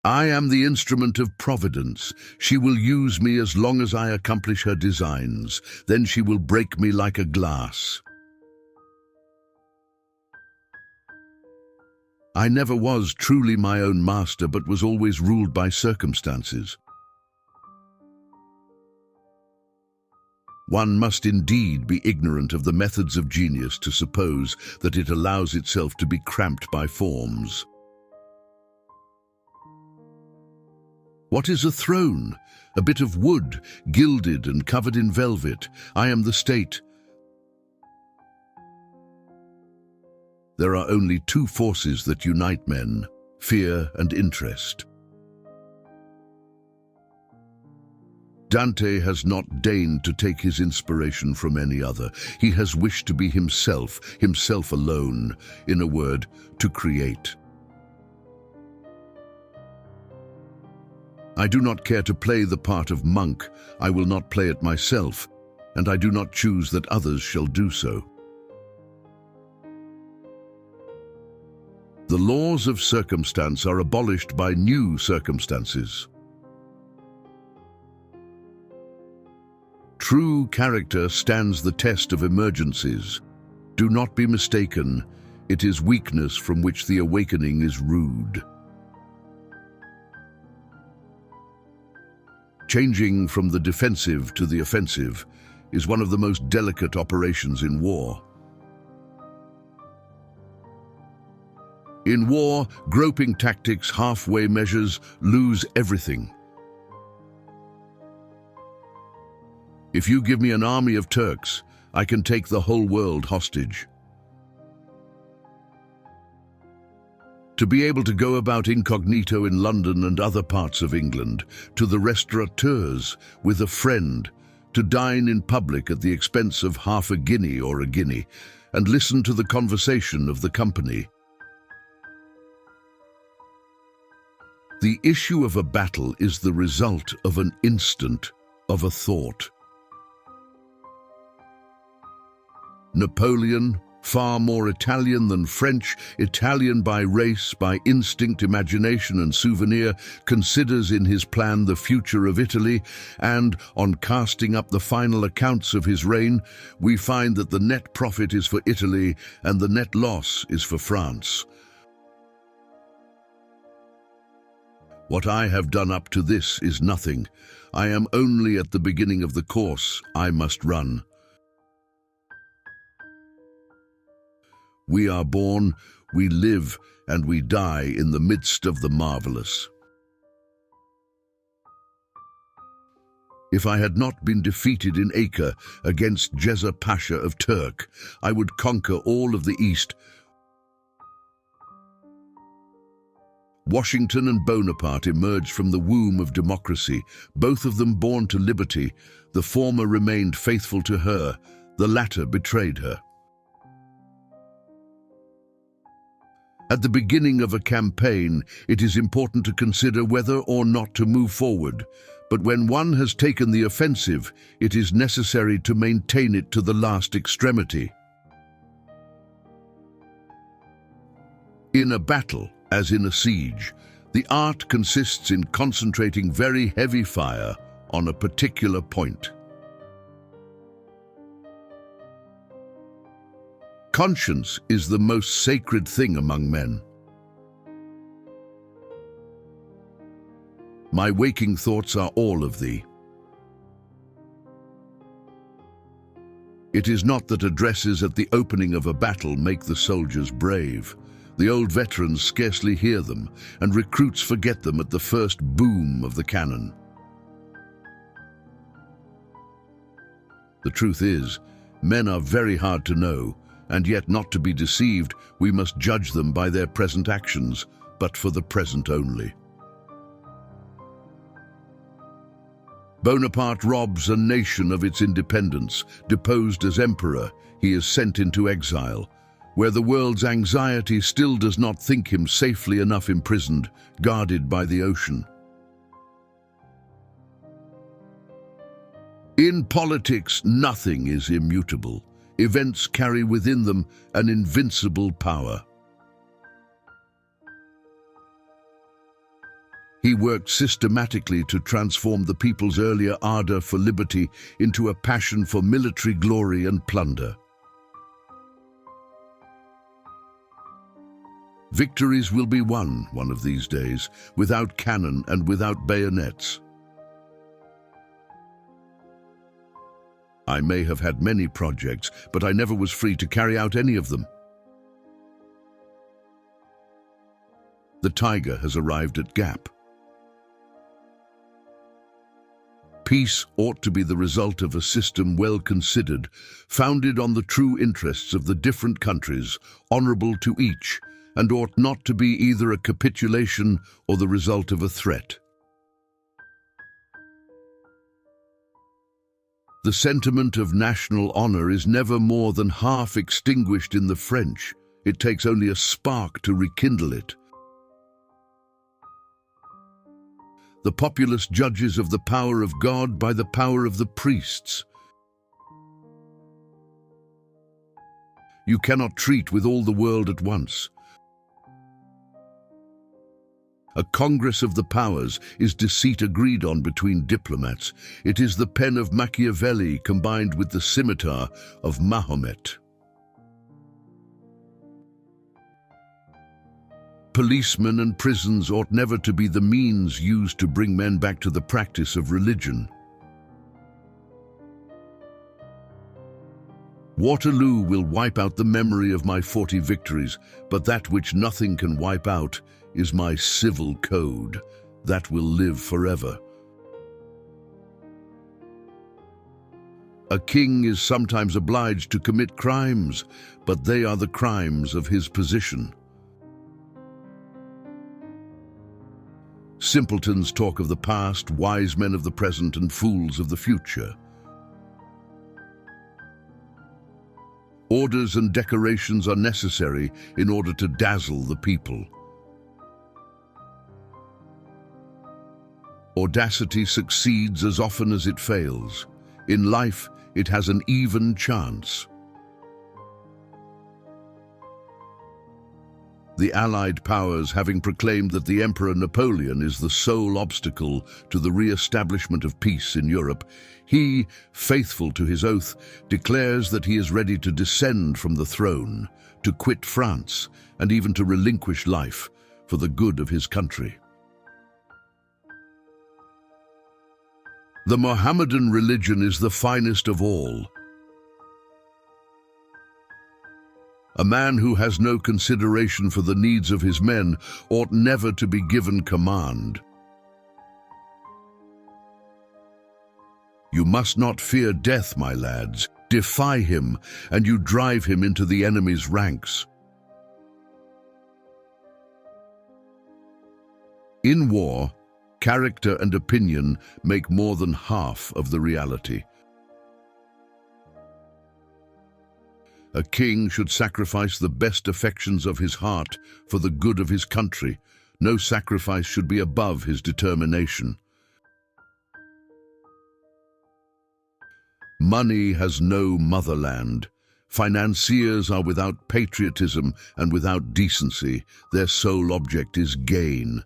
I am the instrument of Providence. She will use me as long as I accomplish her designs. Then she will break me like a glass. I never was truly my own master, but was always ruled by circumstances. One must indeed be ignorant of the methods of genius to suppose that it allows itself to be cramped by forms. What is a throne? A bit of wood, gilded and covered in velvet. I am the state. There are only two forces that unite men: fear and interest. Dante has not deigned to take his inspiration from any other. He has wished to be himself, himself alone, in a word, to create. I do not care to play the part of monk. I will not play it myself, and I do not choose that others shall do so. The laws of circumstance are abolished by new circumstances. True character stands the test of emergencies. Do not be mistaken, it is weakness from which the awakening is rude. Changing from the defensive to the offensive is one of the most delicate operations in war. In war, groping tactics, halfway measures, lose everything. If you give me an army of Turks, I can take the whole world hostage. To be able to go about incognito in London and other parts of England, to the restaurateurs, with a friend, to dine in public at the expense of half a guinea or a guinea, and listen to the conversation of the company. The issue of a battle is the result of an instant, of a thought. Napoleon, far more Italian than French, Italian by race, by instinct, imagination and souvenir, considers in his plan the future of Italy, and, on casting up the final accounts of his reign, we find that the net profit is for Italy and the net loss is for France. What I have done up to this is nothing. I am only at the beginning of the course I must run. We are born, we live, and we die in the midst of the marvelous. If I had not been defeated in Acre against Jezza Pasha of Turk, I would conquer all of the East. Washington and Bonaparte emerged from the womb of democracy, both of them born to liberty. The former remained faithful to her, the latter betrayed her. At the beginning of a campaign, it is important to consider whether or not to move forward. But when one has taken the offensive, it is necessary to maintain it to the last extremity. In a battle, as in a siege, the art consists in concentrating very heavy fire on a particular point. Conscience is the most sacred thing among men. My waking thoughts are all of thee. It is not that addresses at the opening of a battle make the soldiers brave. The old veterans scarcely hear them, and recruits forget them at the first boom of the cannon. The truth is, men are very hard to know, and yet not to be deceived, we must judge them by their present actions, but for the present only. Bonaparte robs a nation of its independence. Deposed as emperor, he is sent into exile, where the world's anxiety still does not think him safely enough imprisoned, guarded by the ocean. In politics, nothing is immutable. Events carry within them an invincible power. He worked systematically to transform the people's earlier ardor for liberty into a passion for military glory and plunder. Victories will be won one of these days, without cannon and without bayonets. I may have had many projects, but I never was free to carry out any of them. The tiger has arrived at Gap. Peace ought to be the result of a system well considered, founded on the true interests of the different countries, honorable to each, and ought not to be either a capitulation or the result of a threat. The sentiment of national honor is never more than half extinguished in the French. It takes only a spark to rekindle it. The populace judges of the power of God by the power of the priests. You cannot treat with all the world at once. A congress of the powers is deceit agreed on between diplomats. It is the pen of Machiavelli combined with the scimitar of Mahomet. Policemen and prisons ought never to be the means used to bring men back to the practice of religion. Waterloo will wipe out the memory of my 40 victories, but that which nothing can wipe out is my civil code. That will live forever. A king is sometimes obliged to commit crimes, but they are the crimes of his position. Simpletons talk of the past, wise men of the present, and fools of the future. Orders and decorations are necessary in order to dazzle the people. Audacity succeeds as often as it fails. In life, it has an even chance. The Allied powers, having proclaimed that the Emperor Napoleon is the sole obstacle to the re-establishment of peace in Europe, he, faithful to his oath, declares that he is ready to descend from the throne, to quit France, and even to relinquish life for the good of his country. The Mohammedan religion is the finest of all. A man who has no consideration for the needs of his men ought never to be given command. You must not fear death, my lads. Defy him, and you drive him into the enemy's ranks. In war, character and opinion make more than half of the reality. A king should sacrifice the best affections of his heart for the good of his country. No sacrifice should be above his determination. Money has no motherland. Financiers are without patriotism and without decency. Their sole object is gain.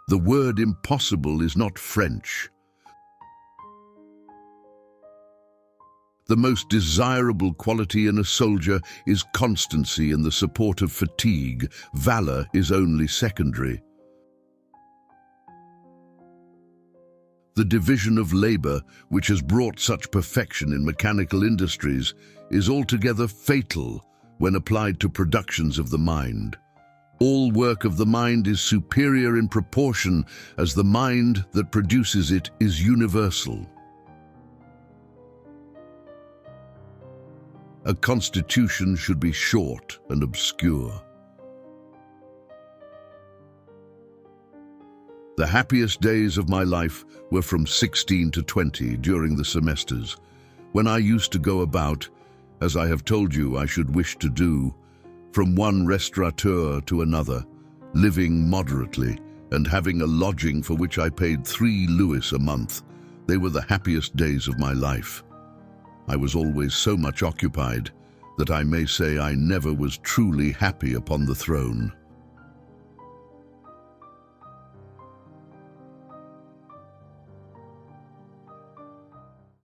The word impossible is not French. The most desirable quality in a soldier is constancy and the support of fatigue. Valor is only secondary. The division of labor, which has brought such perfection in mechanical industries, is altogether fatal when applied to productions of the mind. All work of the mind is superior in proportion as the mind that produces it is universal. A constitution should be short and obscure. The happiest days of my life were from 16 to 20 during the semesters, when I used to go about, as I have told you I should wish to do, from one restaurateur to another, living moderately and having a lodging for which I paid 3 louis a month. They were the happiest days of my life. I was always so much occupied that I may say I never was truly happy upon the throne.